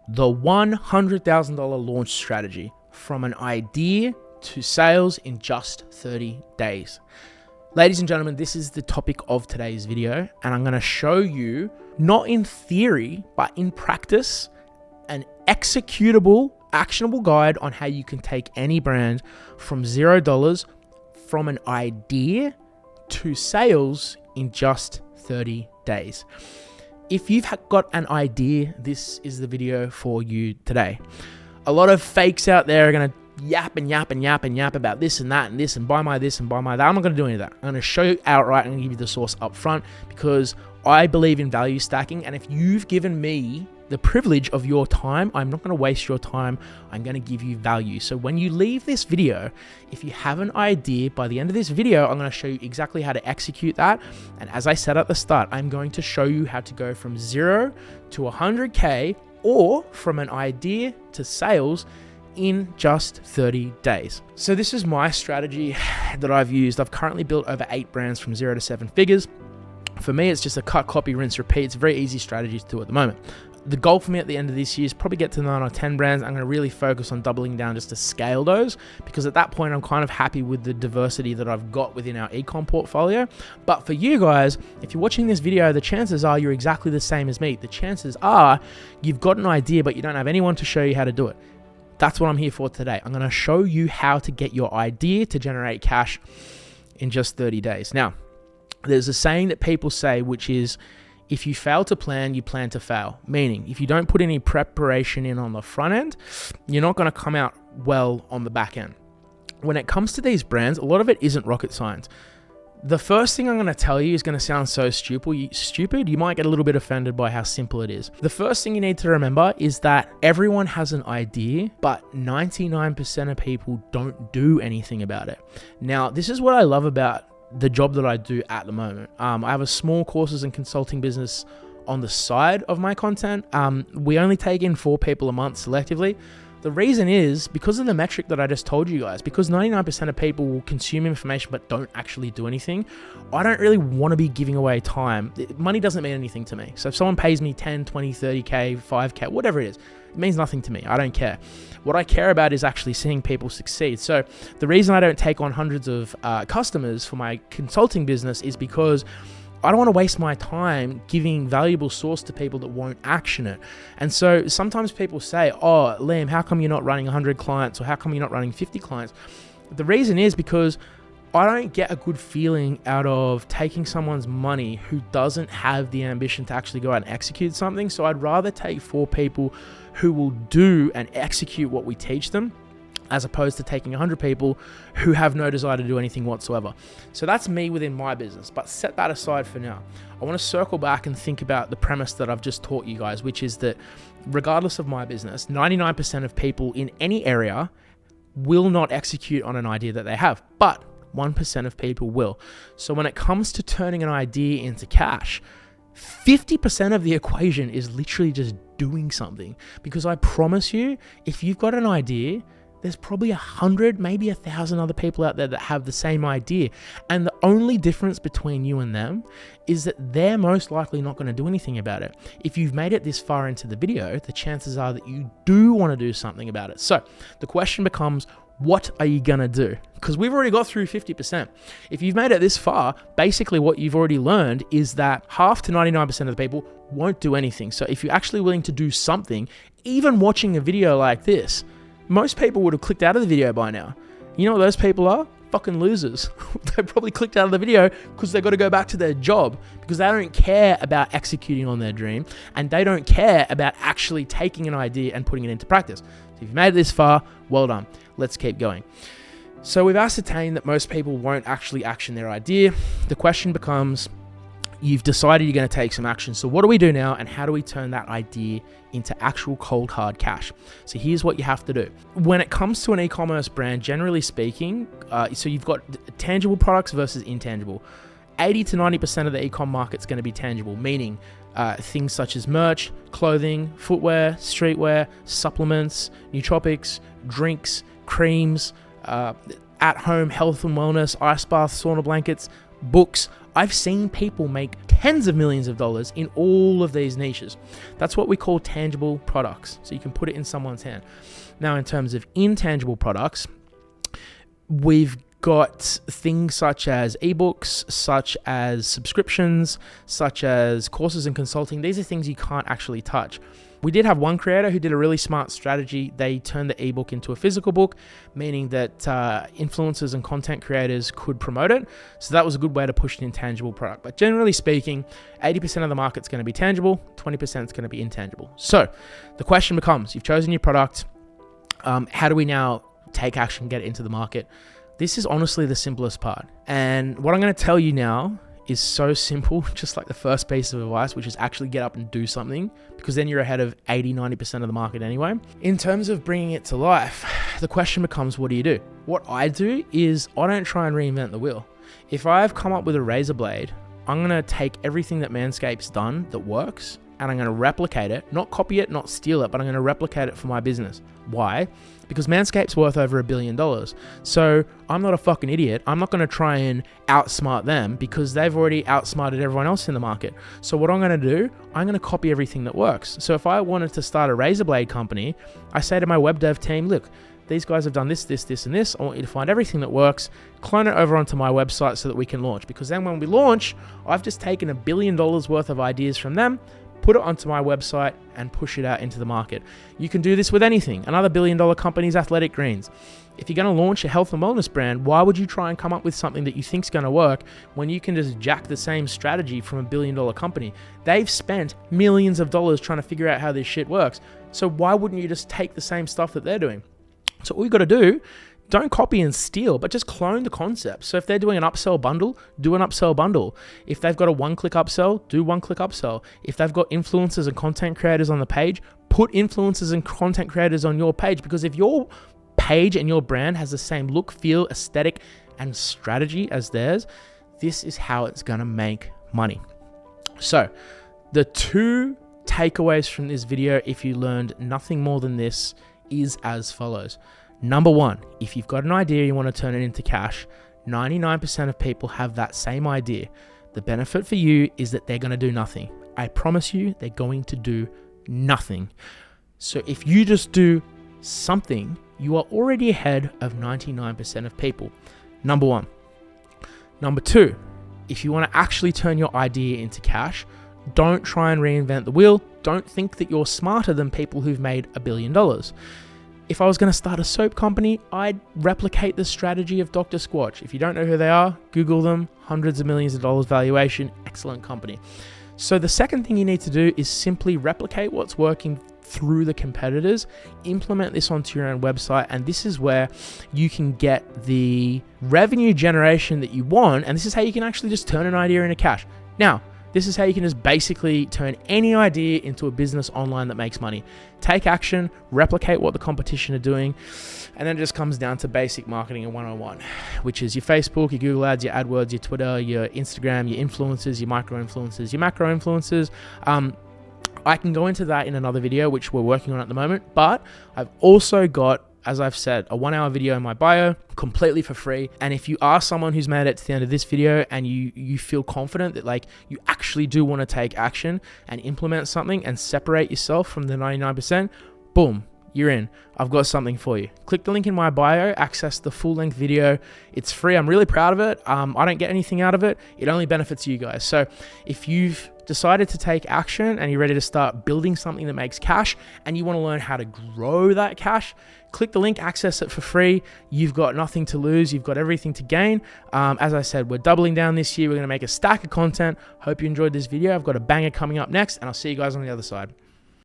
the $100,000 launch strategy from an idea to sales in just 30 days. Ladies and gentlemen, this is the topic of today's video, and I'm going to show you, not in theory, but in practice, an executable, actionable guide on how you can take any brand from $0 from an idea to sales in just 30 days. If you've got an idea, this is the video for you today. A lot of fakes out there are going to yap about this and that and this and buy my this and buy my that. I'm not going to do any of that. I'm going to show you outright and give you the source up front because I believe in value stacking. And if you've given me the privilege of your time, I'm not going to waste your time. I'm going to give you value. So when you leave this video, if you have an idea, by the end of this video, I'm going to show you exactly how to execute that. And as I said at the start, I'm going to show you how to go from 0 to 100K or from an idea to sales in just 30 days. So this is my strategy that I've used. I've currently built over 8 brands from 0 to 7 figures. For me, it's just a cut, copy, rinse, repeat. It's a very easy strategy to do at the moment. The goal for me at the end of this year is probably get to 9 or 10 brands. I'm going to really focus on doubling down just to scale those, because at that point, I'm kind of happy with the diversity that I've got within our ecom portfolio. But for you guys, if you're watching this video, the chances are you're exactly the same as me. The chances are you've got an idea, but you don't have anyone to show you how to do it. That's what I'm here for today. I'm going to show you how to get your idea to generate cash in just 30 days. Now, there's a saying that people say, which is, if you fail to plan, you plan to fail. Meaning, if you don't put any preparation in on the front end, you're not going to come out well on the back end. When it comes to these brands, a lot of it isn't rocket science. The first thing I'm going to tell you is going to sound so stupid. You might get a little bit offended by how simple it is. The first thing you need to remember is that everyone has an idea, but 99% of people don't do anything about it. Now, this is what I love about the job that I do at the moment. I have a small courses and consulting business on the side of my content. We only take in 4 people a month selectively. The reason is because of the metric that I just told you guys, because 99% of people will consume information but don't actually do anything. I don't really want to be giving away time. Money doesn't mean anything to me. So if someone pays me 10, 20, 30K, 5K, whatever it is, it means nothing to me. I don't care. What I care about is actually seeing people succeed. So the reason I don't take on hundreds of customers for my consulting business is because I don't want to waste my time giving valuable source to people that won't action it. And so sometimes people say, oh, Liam, how come you're not running 100 clients, or how come you're not running 50 clients? The reason is because I don't get a good feeling out of taking someone's money who doesn't have the ambition to actually go out and execute something. So I'd rather take 4 people who will do and execute what we teach them, as opposed to taking 100 people who have no desire to do anything whatsoever. So that's me within my business, but set that aside for now. I want to circle back and think about the premise that I've just taught you guys, which is that regardless of my business, 99% of people in any area will not execute on an idea that they have, but 1% of people will. So when it comes to turning an idea into cash, 50% of the equation is literally just doing something. Because I promise you, if you've got an idea, there's probably 100, maybe 1,000 other people out there that have the same idea. And the only difference between you and them is that they're most likely not going to do anything about it. If you've made it this far into the video, the chances are that you do want to do something about it. So the question becomes, what are you going to do? Because we've already got through 50%. If you've made it this far, basically what you've already learned is that half to 99% of the people won't do anything. So if you're actually willing to do something, even watching a video like this, most people would have clicked out of the video by now. You know what those people are? Fucking losers. They probably clicked out of the video because they've got to go back to their job, because they don't care about executing on their dream, and they don't care about actually taking an idea and putting it into practice. So if you've made it this far, well done. Let's keep going. So we've ascertained that most people won't actually action their idea. The question becomes, you've decided you're going to take some action. So what do we do now, and how do we turn that idea into actual cold hard cash? So here's what you have to do. When it comes to an e-commerce brand, generally speaking, so you've got tangible products versus intangible. 80 to 90% of the e-com market's going to be tangible, meaning things such as merch, clothing, footwear, streetwear, supplements, nootropics, drinks, creams, at-home health and wellness, ice baths, sauna blankets, books, I've seen people make tens of millions of dollars in all of these niches. That's what we call tangible products. So you can put it in someone's hand. Now, in terms of intangible products, we've got things such as ebooks, such as subscriptions, such as courses and consulting. These are things you can't actually touch. We did have one creator who did a really smart strategy. They turned the ebook into a physical book, meaning that influencers and content creators could promote it. So that was a good way to push an intangible product. But generally speaking, 80% of the market's going to be tangible, 20% is going to be intangible. So the question becomes, you've chosen your product. How do we now take action, get it into the market? This is honestly the simplest part. And what I'm going to tell you now is so simple, just like the first piece of advice, which is actually get up and do something, because then you're ahead of 80-90% of the market anyway. In terms of bringing it to life, the question becomes, what do you do? What I do is I don't try and reinvent the wheel. If I've come up with a razor blade, I'm going to take everything that Manscaped's done that works, and I'm going to replicate it, not copy it, not steal it, but I'm going to replicate it for my business. Why? Because Manscaped's worth over $1 billion. So I'm not a fucking idiot. I'm not going to try and outsmart them because they've already outsmarted everyone else in the market. So what I'm going to do, I'm going to copy everything that works. So if I wanted to start a razor blade company, I say to my web dev team, look, these guys have done this, this, this, and this. I want you to find everything that works, clone it over onto my website so that we can launch. Because then when we launch, I've just taken $1 billion worth of ideas from them, put it onto my website, and push it out into the market. You can do this with anything. Another $1 billion company is Athletic Greens. If you're going to launch a health and wellness brand, why would you try and come up with something that you think is going to work when you can just jack the same strategy from $1 billion company? They've spent millions of dollars trying to figure out how this shit works. So why wouldn't you just take the same stuff that they're doing? So all you got to do, don't copy and steal, but just clone the concept. So if they're doing an upsell bundle, do an upsell bundle. If they've got a one-click upsell, do one-click upsell. If they've got influencers and content creators on the page, put influencers and content creators on your page. Because if your page and your brand has the same look, feel, aesthetic, and strategy as theirs, this is how it's going to make money. So the two takeaways from this video, if you learned nothing more than this, is as follows. Number one, if you've got an idea you want to turn it into cash, 99% of people have that same idea. The benefit for you is that they're going to do nothing. I promise you, they're going to do nothing. So if you just do something, you are already ahead of 99% of people. Number one. Number two, if you want to actually turn your idea into cash, don't try and reinvent the wheel. Don't think that you're smarter than people who've made $1 billion. If I was going to start a soap company, I'd replicate the strategy of Dr. Squatch. If you don't know who they are, Google them, hundreds of millions of dollars valuation, excellent company. So the second thing you need to do is simply replicate what's working through the competitors, implement this onto your own website, and this is where you can get the revenue generation that you want, and this is how you can actually just turn an idea into cash. Now, this is how you can just basically turn any idea into a business online that makes money. Take action, replicate what the competition are doing, and then it just comes down to basic marketing in 101, which is your Facebook, your Google Ads, your AdWords, your Twitter, your Instagram, your influencers, your micro-influencers, your macro-influencers. I can go into that in another video, which we're working on at the moment, but I've also got, as I've said, a 1-hour video in my bio, completely for free. And if you are someone who's made it to the end of this video and you feel confident that like you actually do want to take action and implement something and separate yourself from the 99%, boom, you're in. I've got something for you. Click the link in my bio, access the full-length video. It's free. I'm really proud of it. I don't get anything out of it. It only benefits you guys. So if you've decided to take action and you're ready to start building something that makes cash and you want to learn how to grow that cash, click the link, access it for free. You've got nothing to lose. You've got everything to gain. As I said, we're doubling down this year. We're going to make a stack of content. Hope you enjoyed this video. I've got a banger coming up next, and I'll see you guys on the other side.